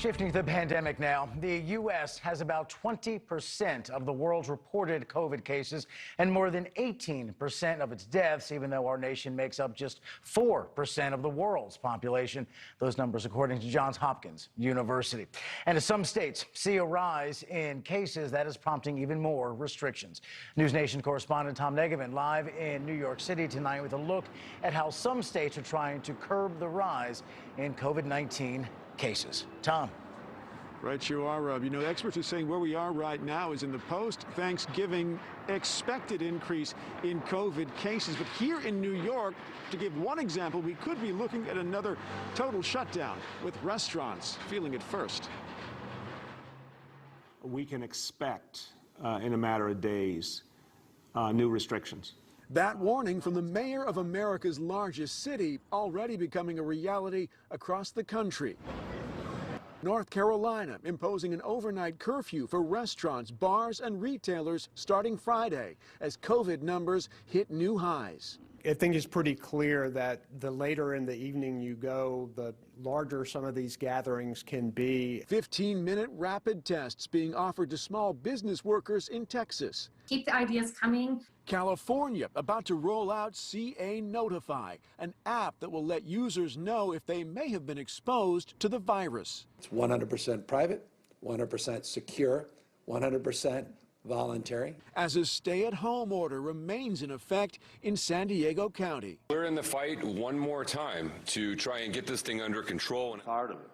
Shifting to the pandemic now, the U.S. has about 20% of the world's reported COVID cases and more than 18% of its deaths, even though our nation makes up just 4% of the world's population. Those numbers according to Johns Hopkins University. And as some states see a rise in cases, that is prompting even more restrictions. NewsNation correspondent Tom Negevin live in New York City tonight with a look at how some states are trying to curb the rise in COVID-19 cases. Tom. Right, you are, Rob. You know, experts are saying where we are right now is in the post-Thanksgiving expected increase in COVID cases. But here in New York, to give one example, we could be looking at another total shutdown, with restaurants feeling it first. We can expect, in a matter of days, new restrictions. That warning from the mayor of America's largest city already becoming a reality across the country. North Carolina imposing an overnight curfew for restaurants, bars, and retailers starting Friday as COVID numbers hit new highs. I think it's pretty clear that the later in the evening you go, the larger some of these gatherings can be. 15-minute rapid tests being offered to small business workers in Texas. Keep the ideas coming. California about to roll out CA Notify, an app that will let users know if they may have been exposed to the virus. It's 100% private, 100% secure, 100% voluntary. As a stay-at-home order remains in effect in San Diego County. We're in the fight one more time to try and get this thing under control. Tired of it.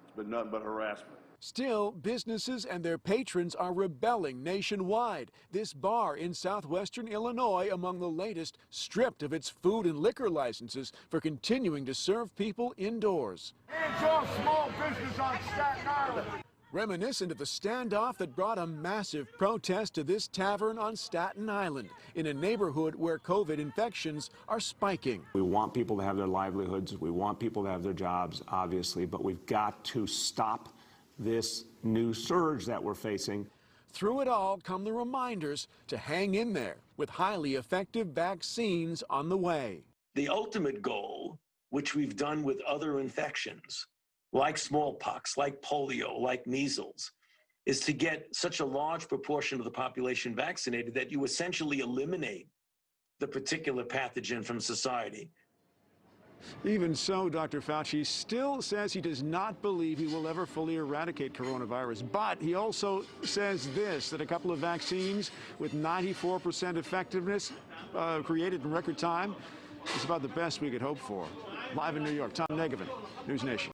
It's been nothing but harassment. Still, businesses and their patrons are rebelling nationwide. This bar in southwestern Illinois among the latest stripped of its food and liquor licenses for continuing to serve people indoors. Hands off small business on Staten Island. Reminiscent of the standoff that brought a massive protest to this tavern on Staten Island in a neighborhood where COVID infections are spiking. We want people to have their livelihoods. We want people to have their jobs, obviously, but we've got to stop this new surge that we're facing. Through it all come the reminders to hang in there with highly effective vaccines on the way. The ultimate goal, which we've done with other infections, like smallpox, like polio, like measles, is to get such a large proportion of the population vaccinated that you essentially eliminate the particular pathogen from society. Even so, Dr. Fauci still says he does not believe he will ever fully eradicate coronavirus. But he also says this, that a couple of vaccines with 94% effectiveness created in record time is about the best we could hope for. Live in New York, Tom Negevin, NewsNation.